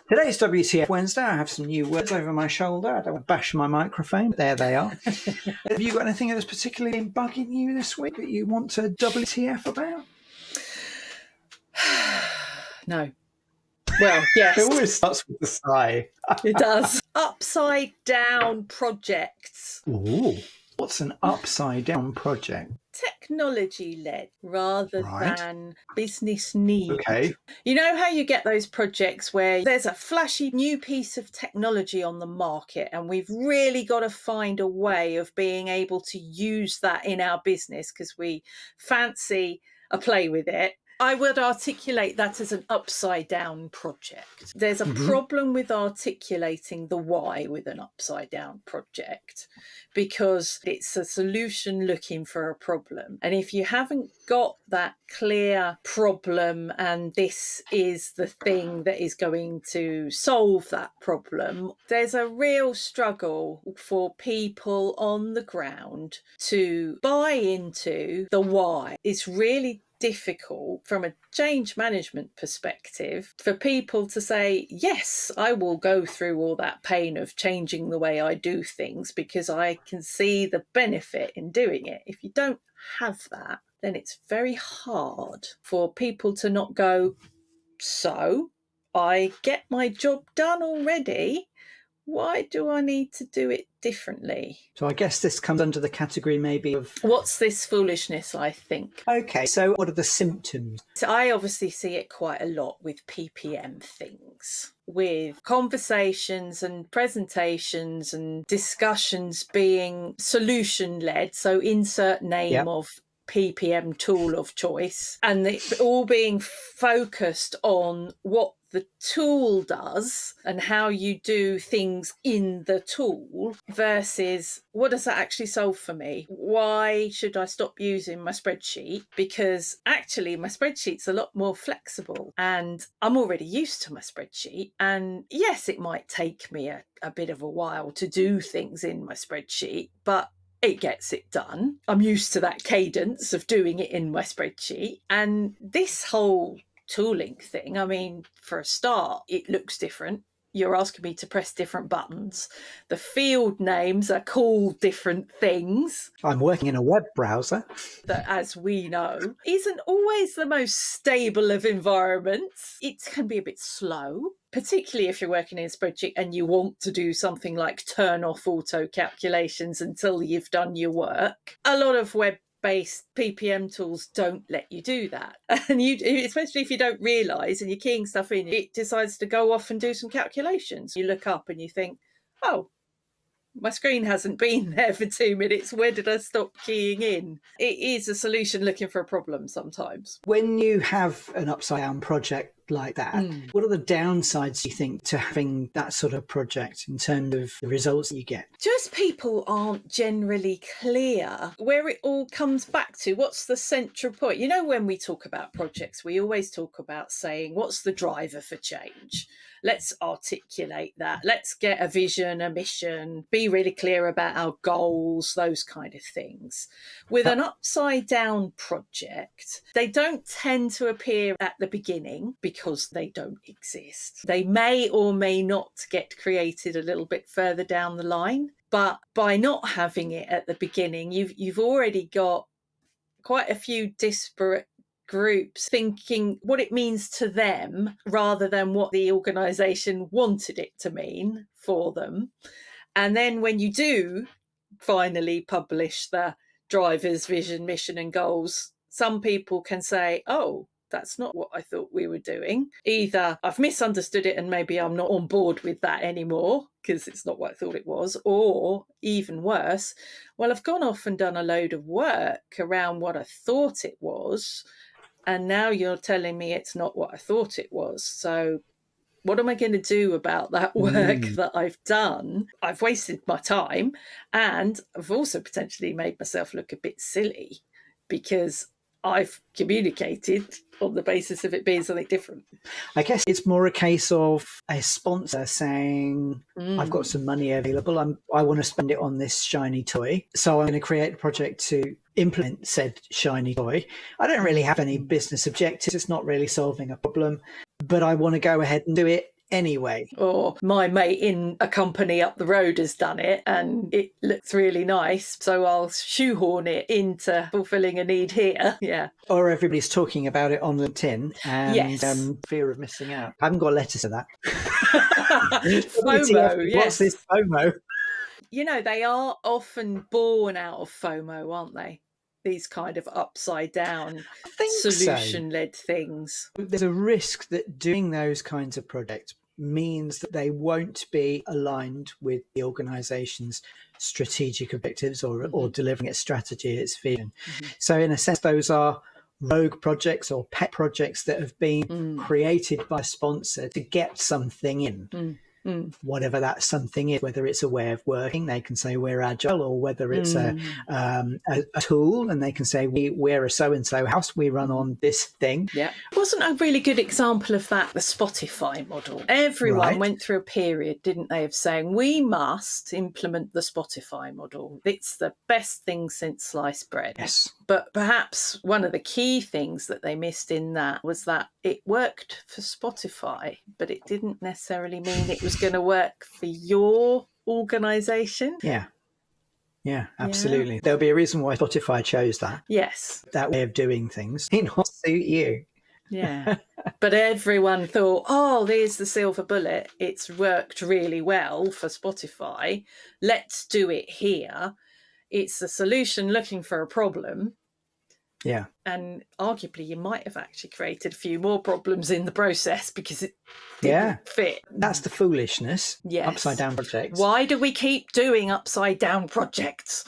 Today's WTF Wednesday. I have some new words over my shoulder. I don't want to bash my microphone. There they are. Have you got anything that's particularly been bugging you this week that you want to WTF about? No. Well, yes. It always starts with a sigh. It does. Upside down projects. Ooh. What's an upside down project? Technology-led rather than business need. Okay. You know how you get those projects where there's a flashy new piece of technology on the market and we've really got to find a way of being able to use that in our business because we fancy a play with it. I would articulate that as an upside down project. There's a problem with articulating the why with an upside down project because it's a solution looking for a problem. And if you haven't got that clear problem and this is the thing that is going to solve that problem, there's a real struggle for people on the ground to buy into the why. It's really difficult from a change management perspective for people to say, yes, I will go through all that pain of changing the way I do things because I can see the benefit in doing it. If you don't have that, then it's very hard for people to not go, so I get my job done already. Why do I need to do it differently? So I guess this comes under the category maybe of... What's this foolishness, I think? Okay, so what are the symptoms? So I obviously see it quite a lot with PPM things, with conversations and presentations and discussions being solution-led, so insert name of PPM tool of choice, and it all being focused on what the tool does and how you do things in the tool versus what does that actually solve for me? Why should I stop using my spreadsheet? Because actually my spreadsheet's a lot more flexible and I'm already used to my spreadsheet. And yes, it might take me a bit of a while to do things in my spreadsheet, but it gets it done. I'm used to that cadence of doing it in my spreadsheet. And this whole tooling thing, I mean, for a start, it looks different. You're asking me to press different buttons. The field names are called different things. I'm working in a web browser. That, as we know, isn't always the most stable of environments. It can be a bit slow, particularly if you're working in a spreadsheet and you want to do something like turn off auto calculations until you've done your work. A lot of web-based PPM tools don't let you do that. And you, especially if you don't realise and you're keying stuff in, it decides to go off and do some calculations. You look up and you think, oh, my screen hasn't been there for 2 minutes. Where did I stop keying in? It is a solution looking for a problem sometimes. When you have an upside down project like that, what are the downsides, do you think, to having that sort of project in terms of the results that you get? Just people aren't generally clear where it all comes back to. What's the central point? You know, when we talk about projects, we always talk about saying, what's the driver for change? Let's articulate that. Let's get a vision, a mission, be really clear about our goals, those kind of things. With an upside down project, they don't tend to appear at the beginning because they don't exist. They may or may not get created a little bit further down the line, but by not having it at the beginning, you've already got quite a few disparate groups thinking what it means to them rather than what the organisation wanted it to mean for them. And then when you do finally publish the driver's vision, mission and goals, some people can say, oh, that's not what I thought we were doing. Either I've misunderstood it and maybe I'm not on board with that anymore because it's not what I thought it was, or even worse, well, I've gone off and done a load of work around what I thought it was, and now you're telling me it's not what I thought it was. So what am I going to do about that work that I've done? I've wasted my time, and I've also potentially made myself look a bit silly because I've communicated on the basis of it being something different. I guess it's more a case of a sponsor saying, I've got some money available. I want to spend it on this shiny toy. So I'm going to create a project to implement said shiny toy. I don't really have any business objectives. It's not really solving a problem, but I want to go ahead and do it anyway. Or my mate in a company up the road has done it and it looks really nice, so I'll shoehorn it into fulfilling a need here. Yeah. Or everybody's talking about it on LinkedIn and Yes. fear of missing out. I haven't got letters to that. FOMO, yes. What's this FOMO? You know, they are often born out of FOMO, aren't they? These kind of upside down, solution-led things. There's a risk that doing those kinds of projects means that they won't be aligned with the organisation's strategic objectives or delivering its strategy, its vision. So in a sense, those are rogue projects or pet projects that have been created by a sponsor to get something in. Whatever that something is, whether it's a way of working, they can say we're agile, or whether it's a tool, and they can say we're a so-and-so house, we run on this thing. Yeah. Wasn't a really good example of that the Spotify model? Everyone went through a period, didn't they, of saying we must implement the Spotify model. It's the best thing since sliced bread. Yes. But perhaps one of the key things that they missed in that was that it worked for Spotify, but it didn't necessarily mean it was going to work for your organisation. Yeah, absolutely. Yeah. There'll be a reason why Spotify chose that. Yes. That way of doing things. It may not suit you. Yeah. But everyone thought, oh, there's the silver bullet. It's worked really well for Spotify. Let's do it here. It's a solution looking for a problem. Yeah. And arguably you might have actually created a few more problems in the process because it didn't fit. That's the foolishness. Yes. Upside down projects. Why do we keep doing upside down projects?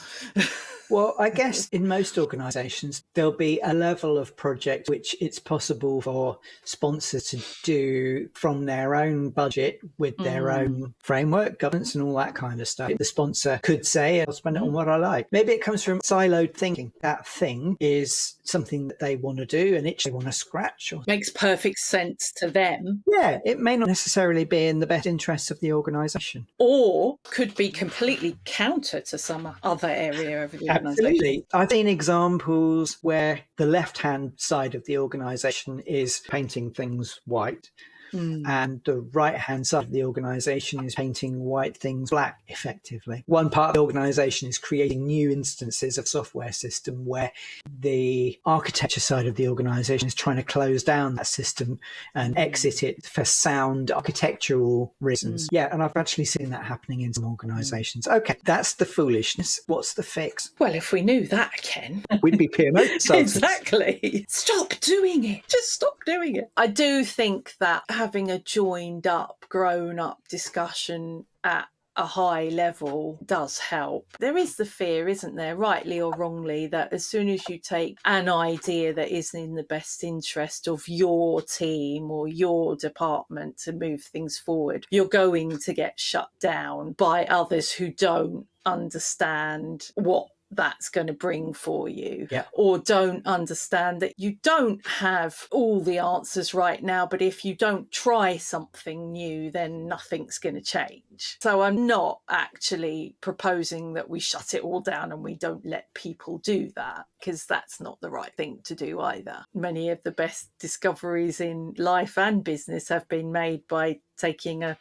Well, I guess in most organisations, there'll be a level of project which it's possible for sponsors to do from their own budget with their own framework, governance and all that kind of stuff. The sponsor could say, I'll spend it on what I like. Maybe it comes from siloed thinking. That thing is something that they want to do, an itch they want to scratch. Makes perfect sense to them. Yeah, it may not necessarily be in the best interests of the organisation. Or could be completely counter to some other area of the organisation. Absolutely. I've seen examples where the left-hand side of the organisation is painting things white and the right-hand side of the organisation is painting white things black, effectively. One part of the organisation is creating new instances of software system where the architecture side of the organisation is trying to close down that system and exit it for sound architectural reasons. Yeah, and I've actually seen that happening in some organisations. Okay, that's the foolishness. What's the fix? Well, if we knew that, Ken, we'd be PMO consultants. Exactly. Stop doing it. Just stop doing it. I do think that having a joined up, grown up discussion at a high level does help. There is the fear, isn't there, rightly or wrongly, that as soon as you take an idea that isn't in the best interest of your team or your department to move things forward, you're going to get shut down by others who don't understand what that's going to bring for you, or don't understand that you don't have all the answers right now, but if you don't try something new, then nothing's going to change. So I'm not actually proposing that we shut it all down and we don't let people do that, because that's not the right thing to do either. Many of the best discoveries in life and business have been made by taking a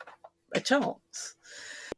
chance.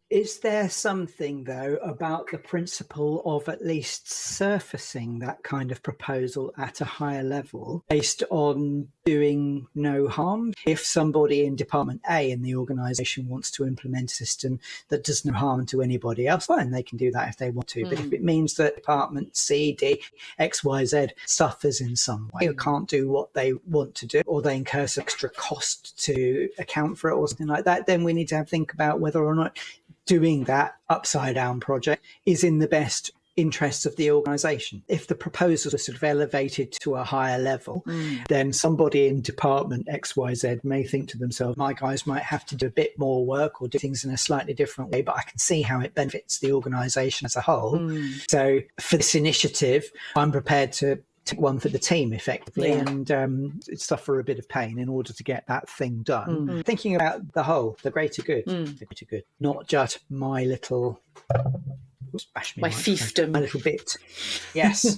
Is there something, though, about the principle of at least surfacing that kind of proposal at a higher level based on doing no harm? If somebody in Department A in the organisation wants to implement a system that does no harm to anybody else, fine, they can do that if they want to. But if it means that Department C, D, X, Y, Z suffers in some way or can't do what they want to do, or they incur some extra cost to account for it or something like that, then we need to think about whether or not doing that upside down project is in the best interests of the organisation. If the proposals are sort of elevated to a higher level, then somebody in department XYZ may think to themselves, my guys might have to do a bit more work or do things in a slightly different way, but I can see how it benefits the organisation as a whole. So for this initiative, I'm prepared to take one for the team effectively and suffer a bit of pain in order to get that thing done. Thinking about the whole, the greater good, not just my little, my fiefdom, my little bit. Yes.